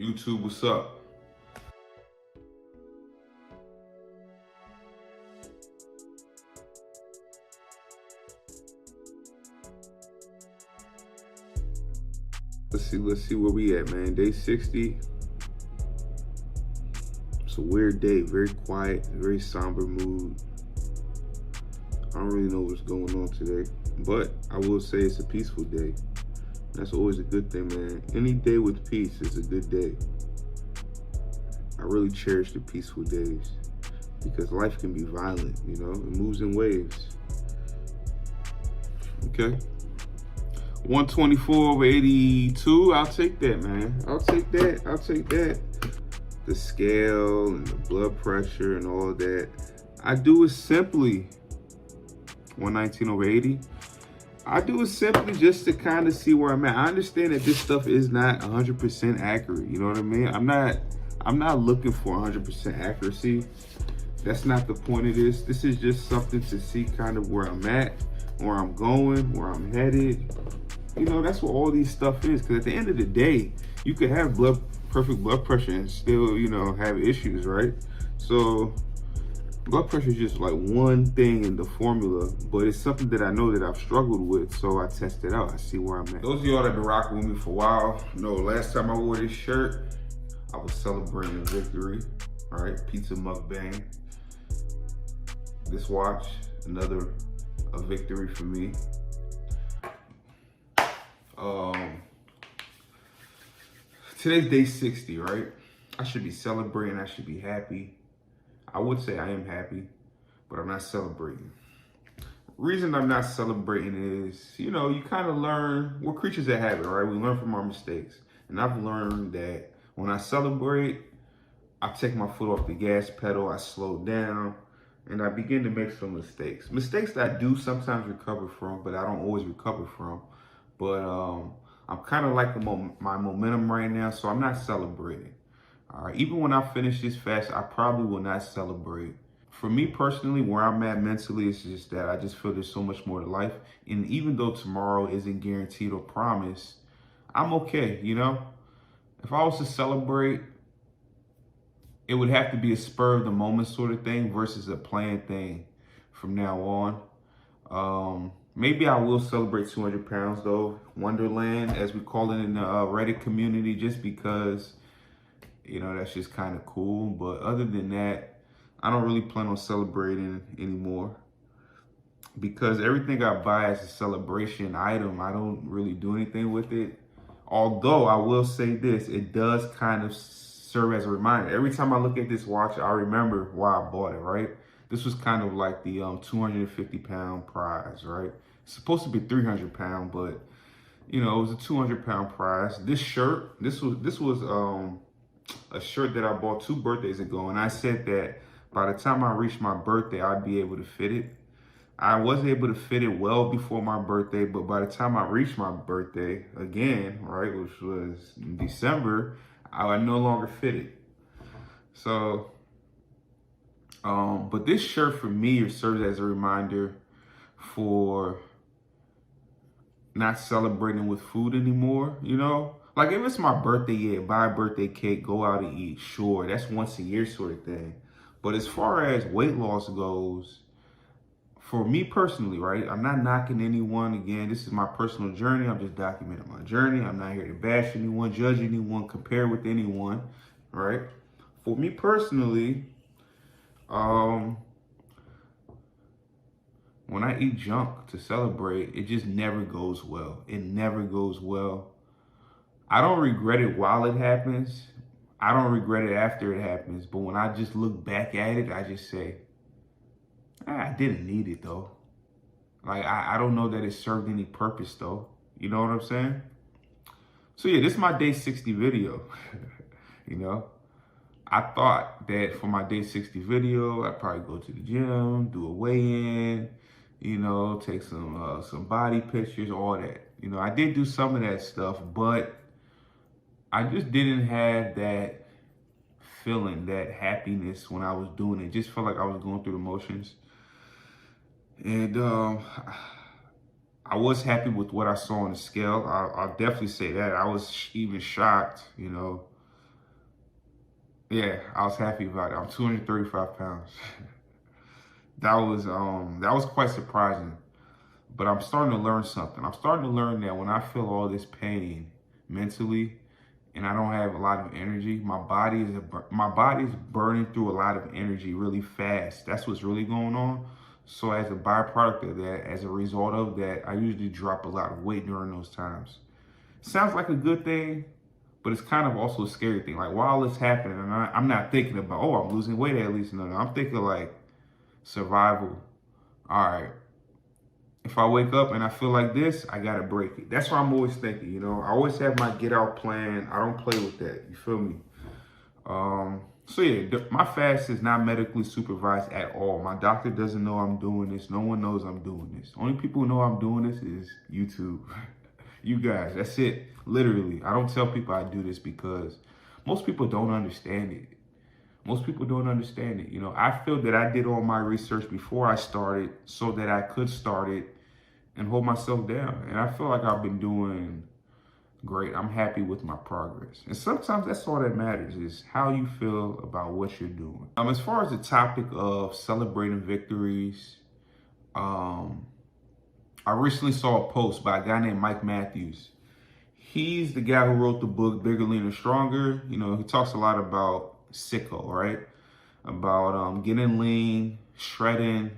YouTube, what's up? Let's see where we at, man. Day 60. It's a weird day, very quiet, very somber mood. I don't really know what's going on today, but I will say it's a peaceful day. That's always a good thing, man. Any day with peace is a good day. I really cherish the peaceful days because life can be violent, you know? It moves in waves. Okay. 124/82. I'll take that, man. I'll take that. The scale and the blood pressure and all of that. I do it simply. 119/80. I do it simply just to kind of see where I'm at. I understand that this stuff is not 100% accurate. You know what I mean? I'm not looking for 100% accuracy. That's not the point of this. This is just something to see kind of where I'm at, where I'm going, where I'm headed. You know, that's what all these stuff is. Because at the end of the day, you could have perfect blood pressure and still, you know, have issues, right? So blood pressure is just like one thing in the formula, but it's something that I know that I've struggled with, so I test it out. I see where I'm at. Those of y'all that have been rocking with me for a while know last time I wore this shirt, I was celebrating a victory, all right? Pizza mukbang. This watch, another a victory for me. Today's day 60, right? I should be celebrating, I should be happy. I would say I am happy, but I'm not celebrating. Reason I'm not celebrating is, you know, you kind of learn, we're creatures of habit, right? We learn from our mistakes. And I've learned that when I celebrate, I take my foot off the gas pedal, I slow down, and I begin to make some mistakes. Mistakes that I do sometimes recover from, but I don't always recover from. But I'm kind of like my momentum right now, so I'm not celebrating. All right, even when I finish this fast, I probably will not celebrate. For me personally, where I'm at mentally, it's just that I just feel there's so much more to life. And even though tomorrow isn't guaranteed or promised, I'm okay, you know? If I was to celebrate, it would have to be a spur of the moment sort of thing versus a planned thing from now on. Maybe I will celebrate 200 pounds though, Wonderland, as we call it in the Reddit community, just because, you know, that's just kind of cool. But other than that, I don't really plan on celebrating anymore because everything I buy as a celebration item, I don't really do anything with it. Although I will say this, it does kind of serve as a reminder. Every time I look at this watch, I remember why I bought it, right? This was kind of like the 250-pound prize, right? It's supposed to be 300-pound, but you know, it was a 200-pound prize. This shirt, this was a shirt that I bought 2 birthdays ago, and I said that by the time I reached my birthday, I'd be able to fit it. I was able to fit it well before my birthday, but by the time I reached my birthday again, right, which was in December, I no longer fit it. So, but this shirt for me serves as a reminder for not celebrating with food anymore, you know? Like if it's my birthday, yeah, buy a birthday cake, go out and eat, sure, that's once a year sort of thing. But as far as weight loss goes, for me personally, right, I'm not knocking anyone. Again, this is my personal journey. I'm just documenting my journey. I'm not here to bash anyone, judge anyone, compare with anyone, right? For me personally, when I eat junk to celebrate, it just never goes well. It never goes well. I don't regret it while it happens. I don't regret it after it happens. But when I just look back at it, I just say, I didn't need it though. Like, I don't know that it served any purpose though. You know what I'm saying? So yeah, this is my day 60 video. You know, I thought that for my day 60 video, I'd probably go to the gym, do a weigh-in, you know, take some body pictures, all that. You know, I did do some of that stuff, but I just didn't have that feeling, that happiness when I was doing it. Just felt like I was going through the motions. And I was happy with what I saw on the scale. I'll definitely say that. I was even shocked, you know, Yeah, I was happy about it. I'm 235 pounds. That was quite surprising. But I'm starting to learn something. I'm starting to learn that when I feel all this pain mentally and I don't have a lot of energy, my body's burning through a lot of energy really fast. That's what's really going on. So as a byproduct of that, as a result of that, I usually drop a lot of weight during those times. Sounds like a good thing, but it's kind of also a scary thing. Like while it's happening, and I'm not thinking about, oh, I'm losing weight at least. No, I'm thinking like survival. All right, if I wake up and I feel like this, I gotta break it. That's what I'm always thinking, you know. I always have my get out plan. I don't play with that. You feel me? So yeah, my fast is not medically supervised at all. My doctor doesn't know I'm doing this. No one knows I'm doing this. Only people who know I'm doing this is YouTube. You guys, that's it. Literally. I don't tell people I do this because most people don't understand it. Most people don't understand it. You know, I feel that I did all my research before I started so that I could start it and hold myself down. And I feel like I've been doing great. I'm happy with my progress. And sometimes that's all that matters is how you feel about what you're doing. As far as the topic of celebrating victories, I recently saw a post by a guy named Mike Matthews. He's the guy who wrote the book Bigger, Leaner, Stronger. You know, he talks a lot about sicko, right? About getting lean, shredding,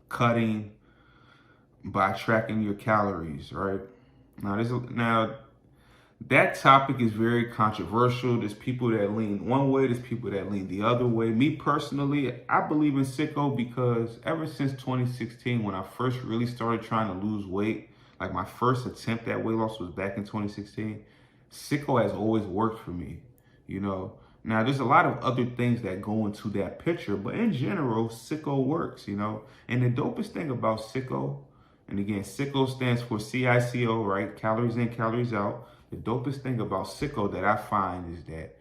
cutting by tracking your calories, right? Now that topic is very controversial. There's people that lean one way, there's people that lean the other way. Me personally, I believe in sicko because ever since 2016, when I first really started trying to lose weight, like my first attempt at weight loss was back in 2016, sicko has always worked for me, you know. Now, there's a lot of other things that go into that picture, but in general, sicko works, you know. And the dopest thing about sicko, and again, sicko stands for CICO, right? Calories in, calories out. The dopest thing about sicko that I find is that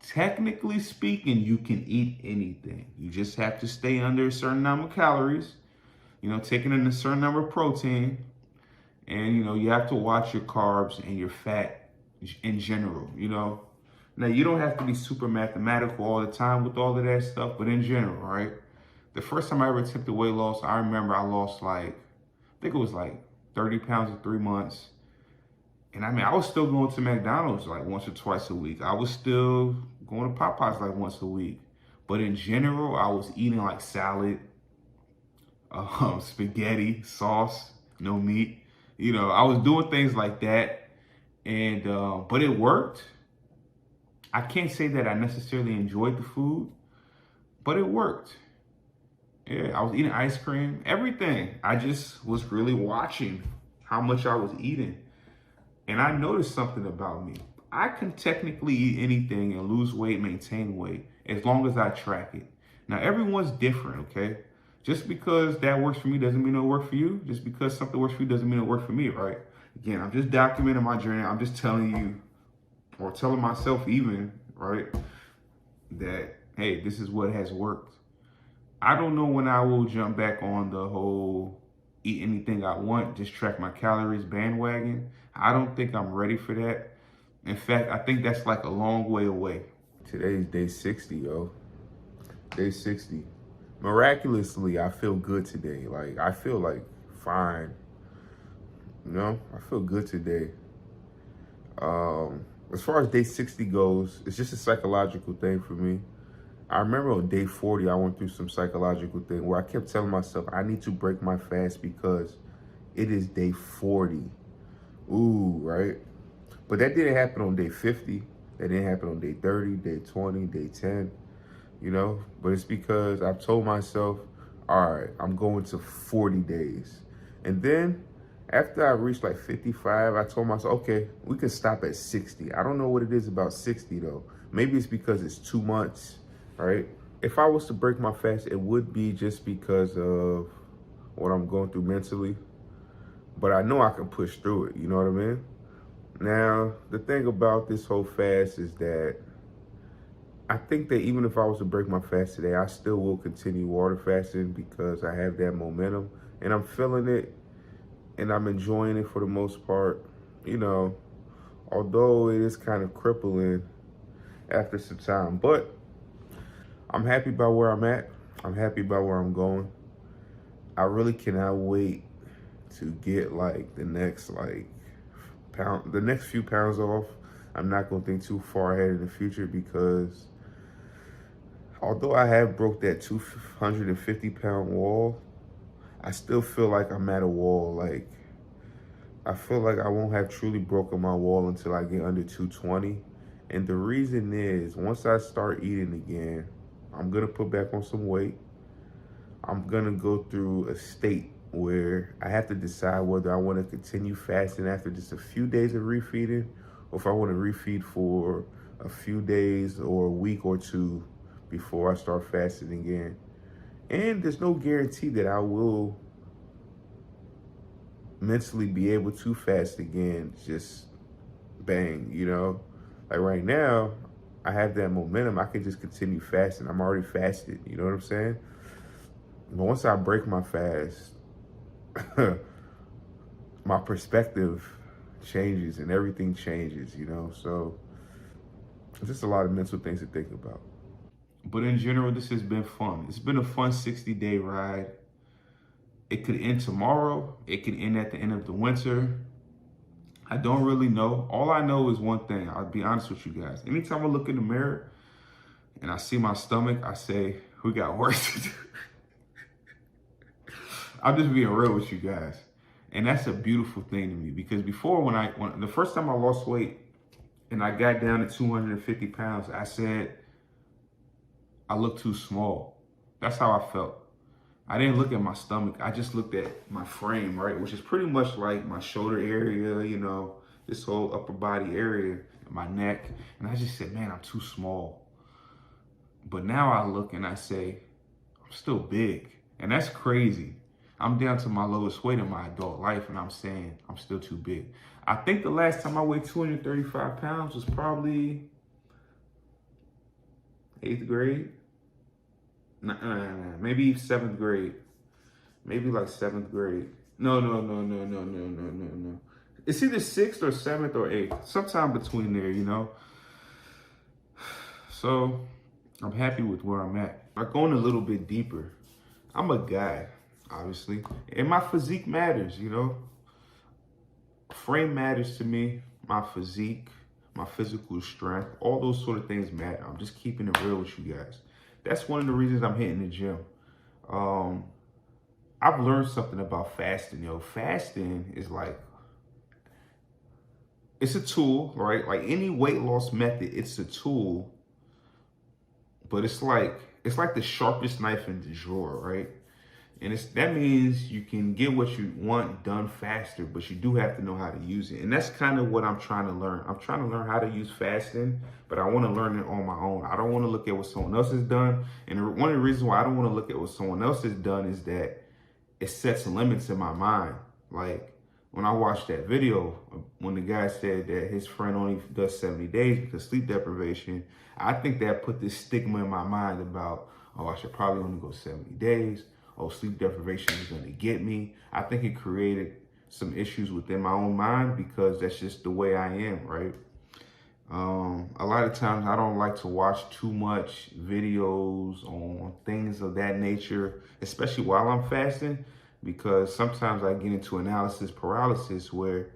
technically speaking, you can eat anything. You just have to stay under a certain number of calories, you know, taking in a certain number of protein. And, you know, you have to watch your carbs and your fat in general, you know. Now, you don't have to be super mathematical all the time with all of that stuff, but in general, right? The first time I ever attempted weight loss, I remember I lost I think it was like 30 pounds in 3 months. And I mean, I was still going to McDonald's like once or twice a week. I was still going to Popeyes like once a week. But in general, I was eating like salad, spaghetti, sauce, no meat. You know, I was doing things like that. And, but it worked. I can't say that I necessarily enjoyed the food, but it worked. Yeah, I was eating ice cream, everything. I just was really watching how much I was eating. And I noticed something about me. I can technically eat anything and lose weight, maintain weight, as long as I track it. Now, everyone's different, okay? Just because that works for me doesn't mean it'll work for you. Just because something works for you doesn't mean it'll work for me, right? Again, I'm just documenting my journey. I'm just telling you, or telling myself even, right, that, hey, this is what has worked. I don't know when I will jump back on the whole eat anything I want, just track my calories bandwagon. I don't think I'm ready for that. In fact, I think that's like a long way away. Today's day 60, yo. Day 60. Miraculously, I feel good today. Like, I feel like fine. You know, I feel good today. As far as day 60 goes, it's just a psychological thing for me. I remember on day 40, I went through some psychological thing where I kept telling myself, I need to break my fast because it is day 40. Ooh, right? But that didn't happen on day 50. That didn't happen on day 30, day 20, day 10, you know? But it's because I've told myself, all right, I'm going to 40 days. And then after I reached like 55, I told myself, okay, we can stop at 60. I don't know what it is about 60 though. Maybe it's because it's 2 months, right? If I was to break my fast, it would be just because of what I'm going through mentally. But I know I can push through it, you know what I mean? Now, the thing about this whole fast is that I think that even if I was to break my fast today, I still will continue water fasting because I have that momentum and I'm feeling it and I'm enjoying it for the most part. You know, although it is kind of crippling after some time. But I'm happy about where I'm at. I'm happy about where I'm going. I really cannot wait to get like the next few pounds off. I'm not gonna think too far ahead in the future because although I have broke that 250-pound wall, I still feel like I'm at a wall. Like, I feel like I won't have truly broken my wall until I get under 220. And the reason is, once I start eating again, I'm gonna put back on some weight. I'm gonna go through a state where I have to decide whether I want to continue fasting after just a few days of refeeding, or if I want to refeed for a few days or a week or two before I start fasting again. And there's no guarantee that I will mentally be able to fast again, just bang, you know? Like right now, I have that momentum. I can just continue fasting. I'm already fasted, you know what I'm saying? But once I break my fast, my perspective changes and everything changes, you know? So it's just a lot of mental things to think about. But in general, this has been fun. It's been a fun 60-day ride. It could end tomorrow. It could end at the end of the winter. I don't really know. All I know is one thing. I'll be honest with you guys. Anytime I look in the mirror and I see my stomach, I say, we got work to do. I'm just being real with you guys. And that's a beautiful thing to me, because before, when the first time I lost weight and I got down to 250 pounds, I said, I look too small. That's how I felt. I didn't look at my stomach. I just looked at my frame, right? Which is pretty much like my shoulder area, you know, this whole upper body area, my neck. And I just said, man, I'm too small. But now I look and I say, I'm still big. And that's crazy. I'm down to my lowest weight in my adult life, and I'm saying I'm still too big. I think the last time I weighed 235 pounds was probably 8th grade. Maybe 7th grade. Maybe like 7th grade. No. It's either 6th or 7th or 8th. Sometime between there, you know? So I'm happy with where I'm at. I'm going a little bit deeper. I'm a guy, obviously. And my physique matters, you know? Frame matters to me. My physique, my physical strength, all those sort of things matter. I'm just keeping it real with you guys. That's one of the reasons I'm hitting the gym. I've learned something about fasting, yo. Fasting is like, it's a tool, right? Like any weight loss method, it's a tool, but it's like the sharpest knife in the drawer, right? And that means you can get what you want done faster, but you do have to know how to use it. And that's kind of what I'm trying to learn. I'm trying to learn how to use fasting, but I want to learn it on my own. I don't want to look at what someone else has done. And one of the reasons why I don't want to look at what someone else has done is that it sets limits in my mind. Like when I watched that video, when the guy said that his friend only does 70 days because sleep deprivation, I think that put this stigma in my mind about, oh, I should probably only go 70 days. Oh, sleep deprivation is going to get me. I think it created some issues within my own mind because that's just the way I am, right? A lot of times I don't like to watch too much videos on things of that nature, especially while I'm fasting, because sometimes I get into analysis paralysis where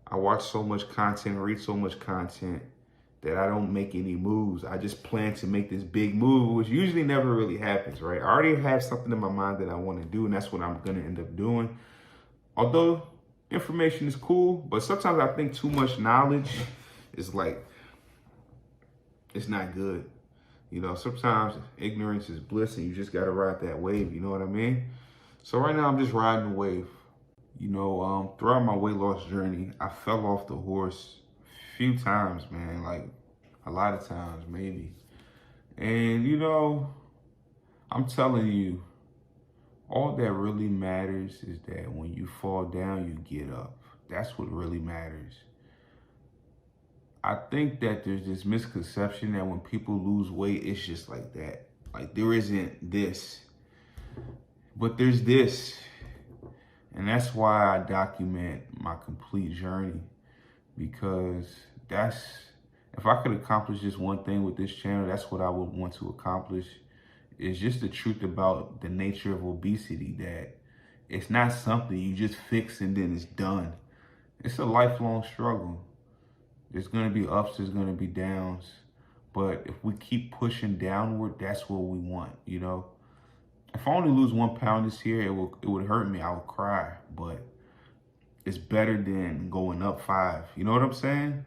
I watch so much content, read so much content that I don't make any moves. I just plan to make this big move, which usually never really happens, right? I already have something in my mind that I want to do, and that's what I'm going to end up doing. Although information is cool, but sometimes I think too much knowledge is like, it's not good. You know, sometimes ignorance is bliss and you just got to ride that wave, you know what I mean? So right now I'm just riding the wave. You know, throughout my weight loss journey, I fell off the horse few times, man, like a lot of times maybe. And you know, I'm telling you, all that really matters is that when you fall down, you get up. That's what really matters. I think that there's this misconception that when people lose weight, it's just like that. Like there isn't this, but there's this. And that's why I document my complete journey, because that's If I could accomplish just one thing with this channel, that's what I would want to accomplish. Is just the truth about the nature of obesity, that it's not something you just fix and then it's done. It's a lifelong struggle. There's going to be ups, there's going to be downs. But if we keep pushing downward, that's what we want, you know? If I only lose 1 pound this year, it would hurt me. I would cry. But it's better than going up 5. You know what I'm saying?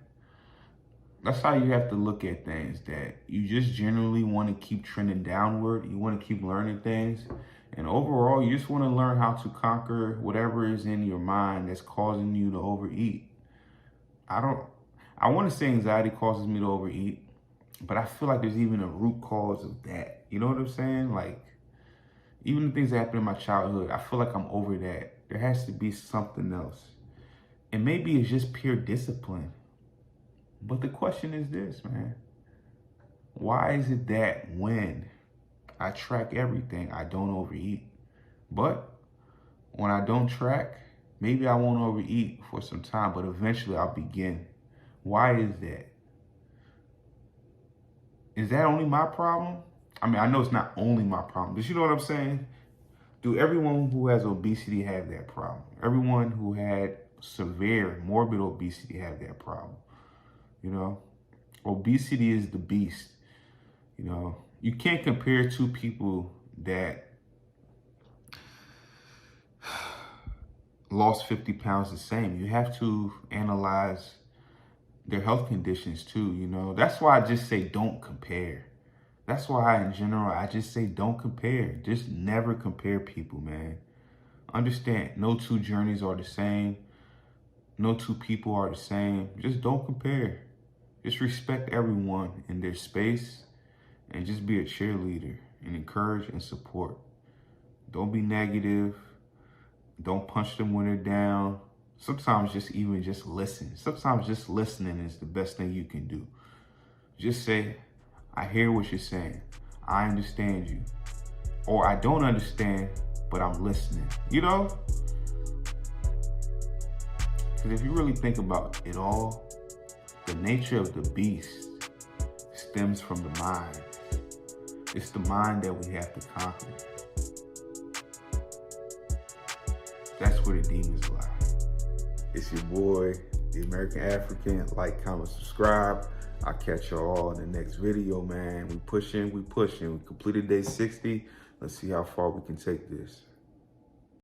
That's how you have to look at things, that you just generally want to keep trending downward. You want to keep learning things. And overall, you just want to learn how to conquer whatever is in your mind that's causing you to overeat. I want to say anxiety causes me to overeat, but I feel like there's even a root cause of that. You know what I'm saying? Like, even the things that happened in my childhood, I feel like I'm over that. There has to be something else. And maybe it's just pure discipline. But the question is this, man. Why is it that when I track everything, I don't overeat? But when I don't track, maybe I won't overeat for some time, but eventually I'll begin. Why is that? Is that only my problem? I mean, I know it's not only my problem, but you know what I'm saying? Do everyone who has obesity have that problem? Everyone who had severe, morbid obesity have that problem? You know, obesity is the beast. You know, you can't compare two people that lost 50 pounds the same. You have to analyze their health conditions too, you know. That's why I just say don't compare. That's why in general, I just say don't compare. Just never compare people, man. Understand, no two journeys are the same. No two people are the same. Just don't compare. Just respect everyone in their space and just be a cheerleader and encourage and support. Don't be negative. Don't punch them when they're down. Sometimes just listen. Sometimes just listening is the best thing you can do. Just say, I hear what you're saying. I understand you. Or I don't understand, but I'm listening. You know? Because if you really think about it all, the nature of the beast stems from the mind. It's the mind that we have to conquer. That's where the demons lie. It's your boy, the American African. Like, comment, subscribe. I'll catch y'all in the next video, man. We pushing. We completed day 60. Let's see how far we can take this.